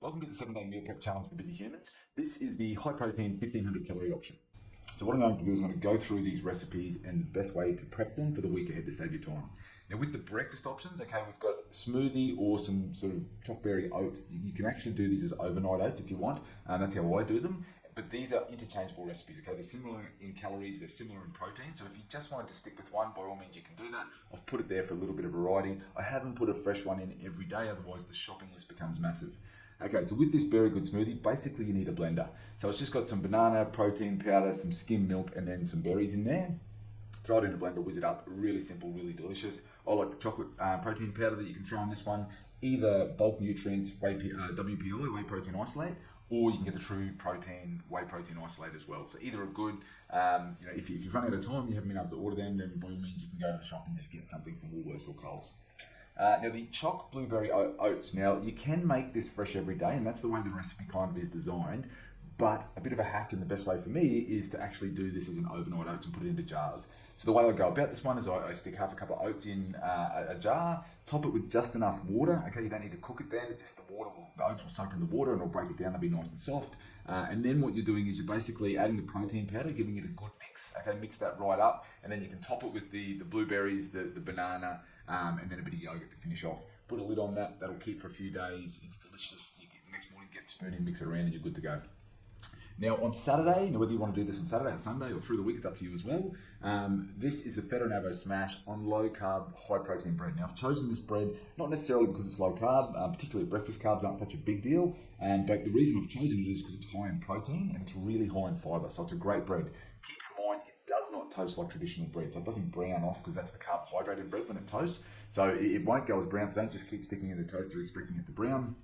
Welcome to the 7-Day Meal Prep Challenge for Busy Humans. This is the high protein 1500 calorie option. So what I'm going to do is I'm going to go through these recipes and the best way to prep them for the week ahead to save you time. Now with the breakfast options, okay, we've got smoothie or some sort of chockberry oats. You can actually do these as overnight oats if you want. That's how I do them. But these are interchangeable recipes, okay? They're similar in calories, they're similar in protein. So if you just wanted to stick with one, by all means you can do that. I've put it there for a little bit of variety. I haven't put a fresh one in every day, otherwise the shopping list becomes massive. Okay, so with this Berry Good smoothie, basically you need a blender. So it's just got some banana, protein powder, some skim milk, and then some berries in there. Throw it in a blender, whiz it up. Really simple, really delicious. I like the chocolate protein powder that you can throw in this one. Either bulk nutrients, WPI, whey protein isolate, or you can get the true protein, whey protein isolate as well. So either are good. If you've run out of time, you haven't been able to order them, then by all means you can go to the shop and just get something from Woolworths or Coles. Now the choc blueberry oats, now you can make this fresh every day, and that's the way the recipe kind of is designed, but a bit of a hack and the best way for me is to actually do this as an overnight oats and put it into jars. So the way I go about this one is I stick half a cup of oats in a jar, top it with just enough water. Okay, you don't need to cook it then, it's just the oats will soak in the water and it'll break it down, they'll be nice and soft. And then what you're doing is you're basically adding the protein powder, giving it a good mix. Okay, mix that right up, and then you can top it with the blueberries, the banana, and then a bit of yogurt to finish off. Put a lid on that, that'll keep for a few days. It's delicious. You get the next morning, get the spoon in, mix it around, and you're good to go. Now on Saturday, whether you want to do this on Saturday or Sunday or through the week, it's up to you as well. This is the Feta and Avo Smash on low carb, high protein bread. Now I've chosen this bread, not necessarily because it's low carb, particularly breakfast carbs aren't such a big deal, but the reason I've chosen it is because it's high in protein and it's really high in fiber, so it's a great bread. Keep in mind, it does not toast like traditional bread, so it doesn't brown off because that's the carbohydrated bread when it toasts. So it won't go as brown, so don't just keep sticking it in the toaster expecting it to brown.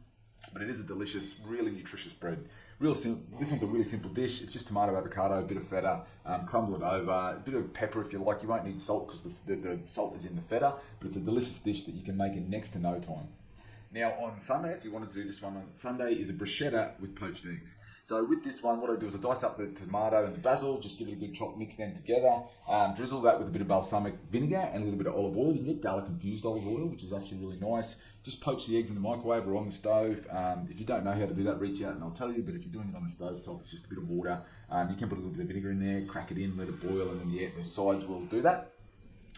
But it is a delicious, really nutritious bread. This one's a really simple dish. It's just tomato, avocado, a bit of feta, crumble it over, a bit of pepper if you like. You won't need salt because the salt is in the feta, but it's a delicious dish that you can make in next to no time. Now on Sunday, if you want to do this one on Sunday, is a bruschetta with poached eggs. So with this one, what I do is I dice up the tomato and the basil, just give it a good chop, mix them together, drizzle that with a bit of balsamic vinegar and a little bit of olive oil. You can get garlic infused olive oil, which is actually really nice. Just poach the eggs in the microwave or on the stove. If you don't know how to do that, reach out and I'll tell you, but if you're doing it on the stove top, it's just a bit of water. You can put a little bit of vinegar in there, crack it in, let it boil, and then the sides will do that.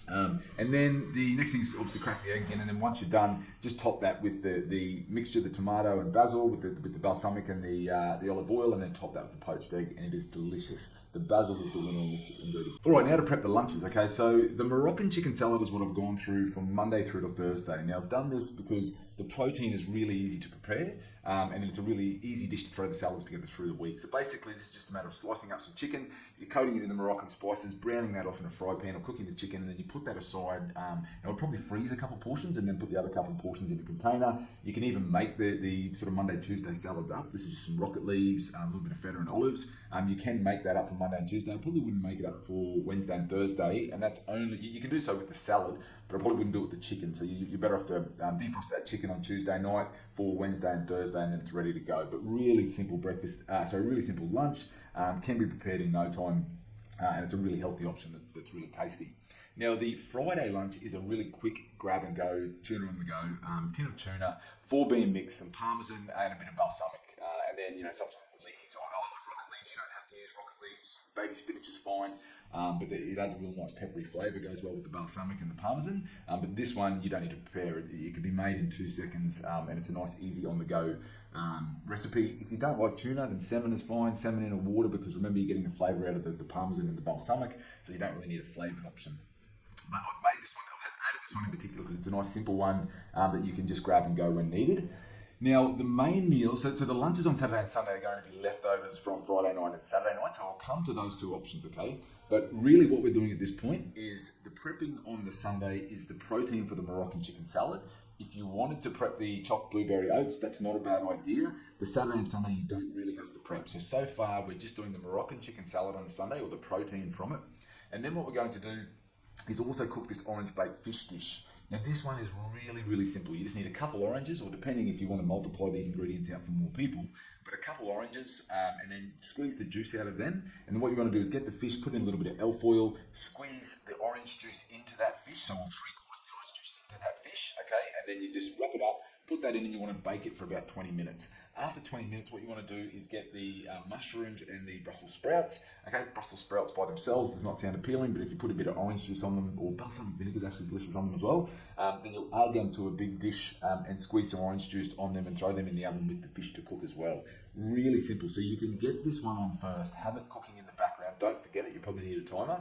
And then the next thing is obviously crack the eggs in, and then once you're done, just top that with the mixture, the tomato and basil with the balsamic and the olive oil, and then top that with the poached egg, and it is delicious. The basil is the winner in this ingredient. All right, now to prep the lunches. Okay, so the Moroccan chicken salad is what I've gone through from Monday through to Thursday. Now I've done this because the protein is really easy to prepare, and it's a really easy dish to throw the salads together through the week. So basically, this is just a matter of slicing up some chicken, you're coating it in the Moroccan spices, browning that off in a fry pan or cooking the chicken, and then you put that aside. I'll probably freeze a couple portions and then put the other couple portions in a container. You can even make the sort of Monday, Tuesday salads up. This is just some rocket leaves, a little bit of feta and olives. You can make that up for Monday and Tuesday. I probably wouldn't make it up for Wednesday and Thursday, and that's only, you can do so with the salad, but I probably wouldn't do it with the chicken. So you're better off to defrost that chicken on Tuesday night for Wednesday and Thursday, and then it's ready to go. But really simple breakfast, really simple lunch, can be prepared in no time, and it's a really healthy option that's really tasty. Now the Friday lunch is a really quick grab and go, tuna on the go, tin of tuna, 4 bean mix, some parmesan and a bit of balsamic, and then some sort of leaves. I like rocket leaves. You don't have to use rocket leaves. Baby spinach is fine, but it adds a real nice peppery flavour. Goes well with the balsamic and the parmesan. But this one you don't need to prepare. It can be made in 2 seconds, and it's a nice, easy on the go recipe. If you don't like tuna, then salmon is fine. Salmon in a water, because remember you're getting the flavour out of the parmesan and the balsamic, so you don't really need a flavoured option. But I've made this one, I've added this one in particular because it's a nice simple one that you can just grab and go when needed. Now the main meals, so the lunches on Saturday and Sunday are going to be leftovers from Friday night and Saturday night, so I'll come to those 2 options, okay? But really what we're doing at this point is the prepping on the Sunday is the protein for the Moroccan chicken salad. If you wanted to prep the chopped blueberry oats, that's not a bad idea. The Saturday and Sunday you don't really have to prep. So far we're just doing the Moroccan chicken salad on the Sunday, or the protein from it. And then what we're going to do is also cook this orange baked fish dish. Now this one is really, really simple. You just need a couple oranges, or depending if you want to multiply these ingredients out for more people, but a couple oranges, and then squeeze the juice out of them. And then what you want to do is get the fish, put in a little bit of elf oil, squeeze the orange juice into that fish, so all 3/4 of the orange juice into that fish, okay? And then you just wrap it up, put that in, and you want to bake it for about 20 minutes. After 20 minutes, what you want to do is get the mushrooms and the Brussels sprouts. Okay, Brussels sprouts by themselves does not sound appealing, but if you put a bit of orange juice on them, or balsamic vinegar is actually delicious on them as well, then you'll add them to a big dish and squeeze some orange juice on them and throw them in the oven with the fish to cook as well. Really simple. So you can get this one on first, have it cooking in the background. Don't forget it, you probably need a timer.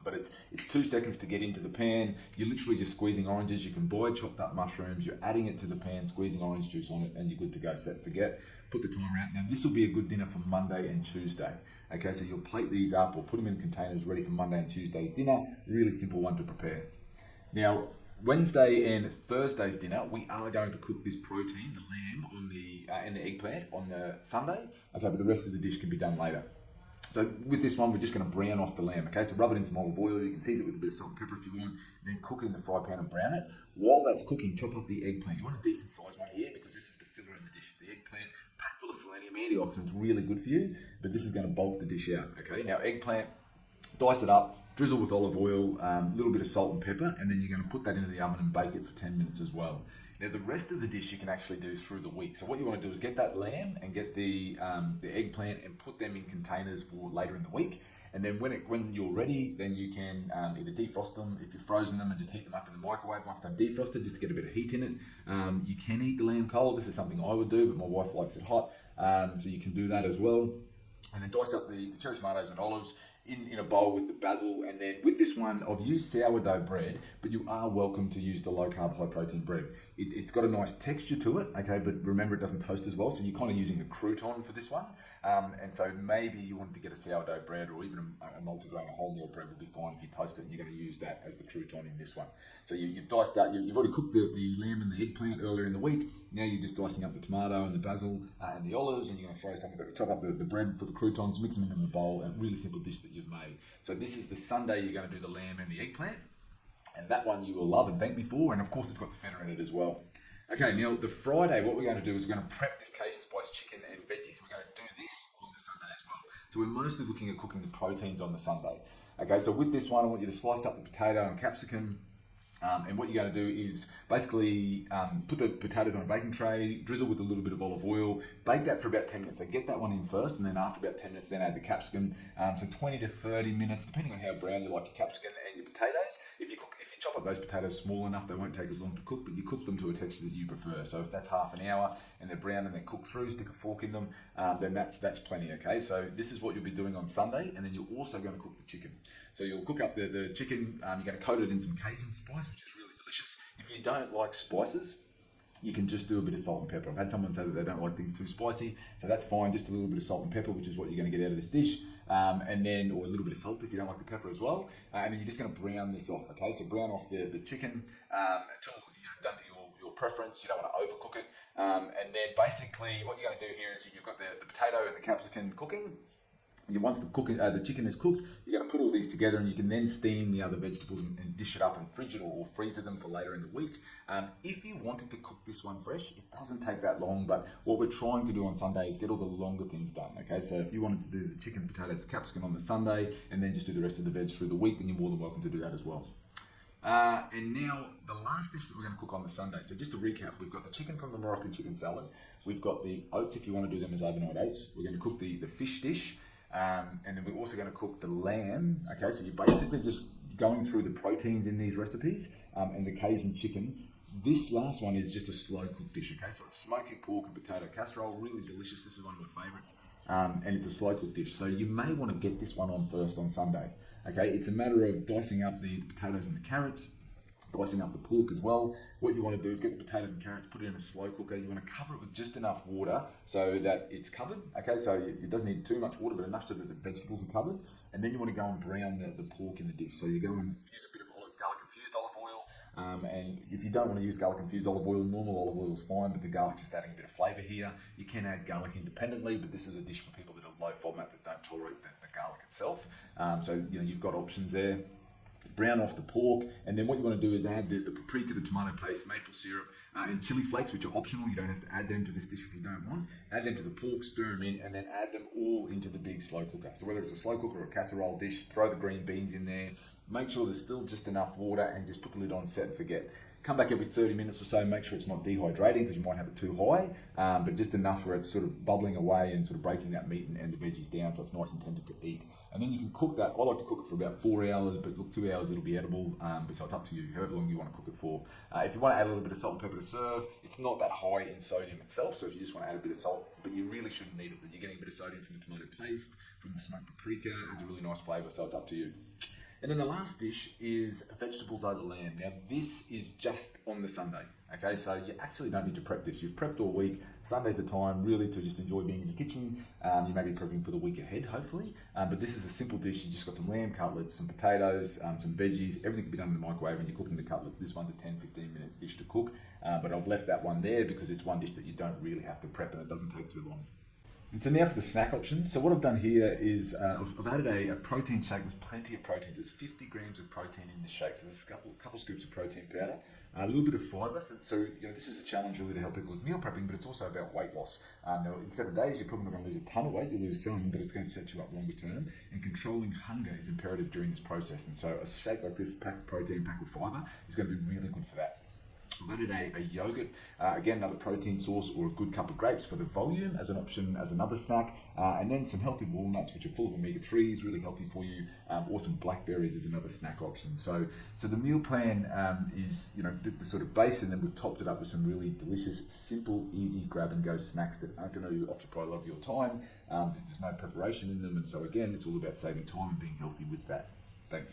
But it's 2 seconds to get into the pan. You're literally just squeezing oranges. You can buy chopped up mushrooms. You're adding it to the pan, squeezing orange juice on it, and you're good to go. Set forget. Put the timer out. Now this will be a good dinner for Monday and Tuesday. Okay, so you'll plate these up or put them in containers ready for Monday and Tuesday's dinner. Really simple one to prepare. Now Wednesday and Thursday's dinner, we are going to cook this protein, the lamb, on the and the eggplant on the Sunday. Okay, but the rest of the dish can be done later. So with this one, we're just going to brown off the lamb, okay? So rub it in some olive oil. You can season it with a bit of salt and pepper if you want. Then cook it in the fry pan and brown it. While that's cooking, chop up the eggplant. You want a decent sized one here because this is the filler in the dish. The eggplant, packed full of selenium, antioxidants, really good for you. But this is going to bulk the dish out, okay? Now eggplant, dice it up, drizzle with olive oil, a little bit of salt and pepper, and then you're going to put that into the oven and bake it for 10 minutes as well. Now the rest of the dish you can actually do through the week. So what you want to do is get that lamb and get the eggplant and put them in containers for later in the week. And then when you're ready, then you can either defrost them if you're frozen them and just heat them up in the microwave once they're defrosted, just to get a bit of heat in it. You can eat the lamb cold. This is something I would do, but my wife likes it hot, so you can do that as well. And then dice up the cherry tomatoes and olives in a bowl with the basil, and then with this one, I've used sourdough bread, but you are welcome to use the low carb, high protein bread. It's got a nice texture to it, okay, but remember it doesn't toast as well, so you're kind of using a crouton for this one. And so maybe you wanted to get a sourdough bread or even a multigrain, a wholemeal bread would be fine if you toast it, and you're going to use that as the crouton in this one. So you've diced out, you've already cooked the lamb and the eggplant earlier in the week. Now you're just dicing up the tomato and the basil and the olives, and you're going to throw something, chop up the bread for the croutons, mix them in a bowl, a really simple dish that you've made. So this is the Sunday you're going to do the lamb and the eggplant, and that one you will love and thank me for, and of course it's got the feta in it as well. Okay, now the Friday, what we're going to do is we're going to prep this Cajun spice chicken and veggies. We're going to do this on the Sunday as well. So we're mostly looking at cooking the proteins on the Sunday. Okay, so with this one, I want you to slice up the potato and capsicum. And what you're going to do is basically put the potatoes on a baking tray, drizzle with a little bit of olive oil, bake that for about 10 minutes. So get that one in first, and then after about 10 minutes, then add the capsicum. So 20 to 30 minutes, depending on how brown you like your capsicum and your potatoes. If you chop up those potatoes small enough, they won't take as long to cook, but you cook them to a texture that you prefer. So if that's half an hour and they're brown and they're cooked through, stick a fork in them, then that's plenty, okay? So this is what you'll be doing on Sunday, and then you're also going to cook the chicken. So you'll cook up the chicken, you're going to coat it in some Cajun spice, which is really delicious. If you don't like spices, you can just do a bit of salt and pepper. I've had someone say that they don't like things too spicy, so that's fine, just a little bit of salt and pepper, which is what you're going to get out of this dish, and then, or a little bit of salt if you don't like the pepper as well, and then you're just going to brown this off, okay? So brown off the chicken until you're done to your preference. You don't want to overcook it, and then basically what you're going to do here is you've got the potato and the capsicum cooking. Once the chicken is cooked, you're going to put all these together, and you can then steam the other vegetables and dish it up and fridge it or freezer them for later in the week. If you wanted to cook this one fresh, it doesn't take that long, but what we're trying to do on Sunday is get all the longer things done, okay? So if you wanted to do the chicken, potatoes, capsicum on the Sunday, and then just do the rest of the veg through the week, then you're more than welcome to do that as well. And now the last dish that we're going to cook on the Sunday. So just to recap, we've got the chicken from the Moroccan chicken salad. We've got the oats if you want to do them as overnight oats. We're going to cook the fish dish. And then we're also going to cook the lamb. Okay, so you're basically just going through the proteins in these recipes and the Cajun chicken. This last one is just a slow cooked dish. Okay, so it's smoking pork and potato casserole, really delicious. This is one of my favorites, and it's a slow cooked dish. So you may want to get this one on first on Sunday. Okay, it's a matter of dicing up the potatoes and the carrots, dicing up the pork as well. What you want to do is get the potatoes and carrots, put it in a slow cooker. You want to cover it with just enough water so that it's covered. Okay, so it doesn't need too much water, but enough so that the vegetables are covered. And then you want to go and brown the pork in the dish. So you go and use a bit of garlic infused olive oil. And if you don't want to use garlic infused olive oil, normal olive oil is fine, but the garlic just adding a bit of flavour here. You can add garlic independently, but this is a dish for people that are low FODMAP that don't tolerate the garlic itself. So you've got options there. Brown off the pork, and then what you want to do is add the paprika, the tomato paste, maple syrup, and chili flakes, which are optional. You don't have to add them to this dish if you don't want. Add them to the pork, stir them in, and then add them all into the big slow cooker. So whether it's a slow cooker or a casserole dish, throw the green beans in there. Make sure there's still just enough water, and just put the lid on, set and forget. Come back every 30 minutes or so, make sure it's not dehydrating because you might have it too high, but just enough where it's sort of bubbling away and sort of breaking that meat and the veggies down so it's nice and tender to eat. And then you can cook that. I like to cook it for about 4 hours, but look, 2 hours it'll be edible, so it's up to you, however long you want to cook it for. If you want to add a little bit of salt and pepper to serve, it's not that high in sodium itself, so if you just want to add a bit of salt, but you really shouldn't need it. You're getting a bit of sodium from the tomato paste, from the smoked paprika, it's a really nice flavour, so it's up to you. And then the last dish is vegetables over lamb. Now this is just on the Sunday, okay? So you actually don't need to prep this. You've prepped all week. Sunday's the time really to just enjoy being in the kitchen. You may be prepping for the week ahead, hopefully. But this is a simple dish. You just got some lamb cutlets, some potatoes, some veggies. Everything can be done in the microwave when you're cooking the cutlets. This one's a 10-15 minute dish to cook. But I've left that one there because it's one dish that you don't really have to prep and it doesn't take too long. And so now for the snack options. So what I've done here is I've added a protein shake. There's plenty of proteins. There's 50 grams of protein in the shake. So there's a couple scoops of protein powder, a little bit of fibre. So you know, this is a challenge really to help people with meal prepping, but it's also about weight loss. Now in 7 days, you're probably not going to lose a ton of weight. You lose some, but it's going to set you up longer term. And controlling hunger is imperative during this process. And so a shake like this, packed protein, packed with fibre, is going to be really good for that. I've added a yogurt, again another protein source, or a good cup of grapes for the volume as an option as another snack, and then some healthy walnuts which are full of omega-3s, really healthy for you, or some blackberries is another snack option. So the meal plan is the sort of base, and then we've topped it up with some really delicious, simple, easy grab and go snacks that aren't going to occupy a lot of your time. There's no preparation in them, and so again it's all about saving time and being healthy with that. Thanks.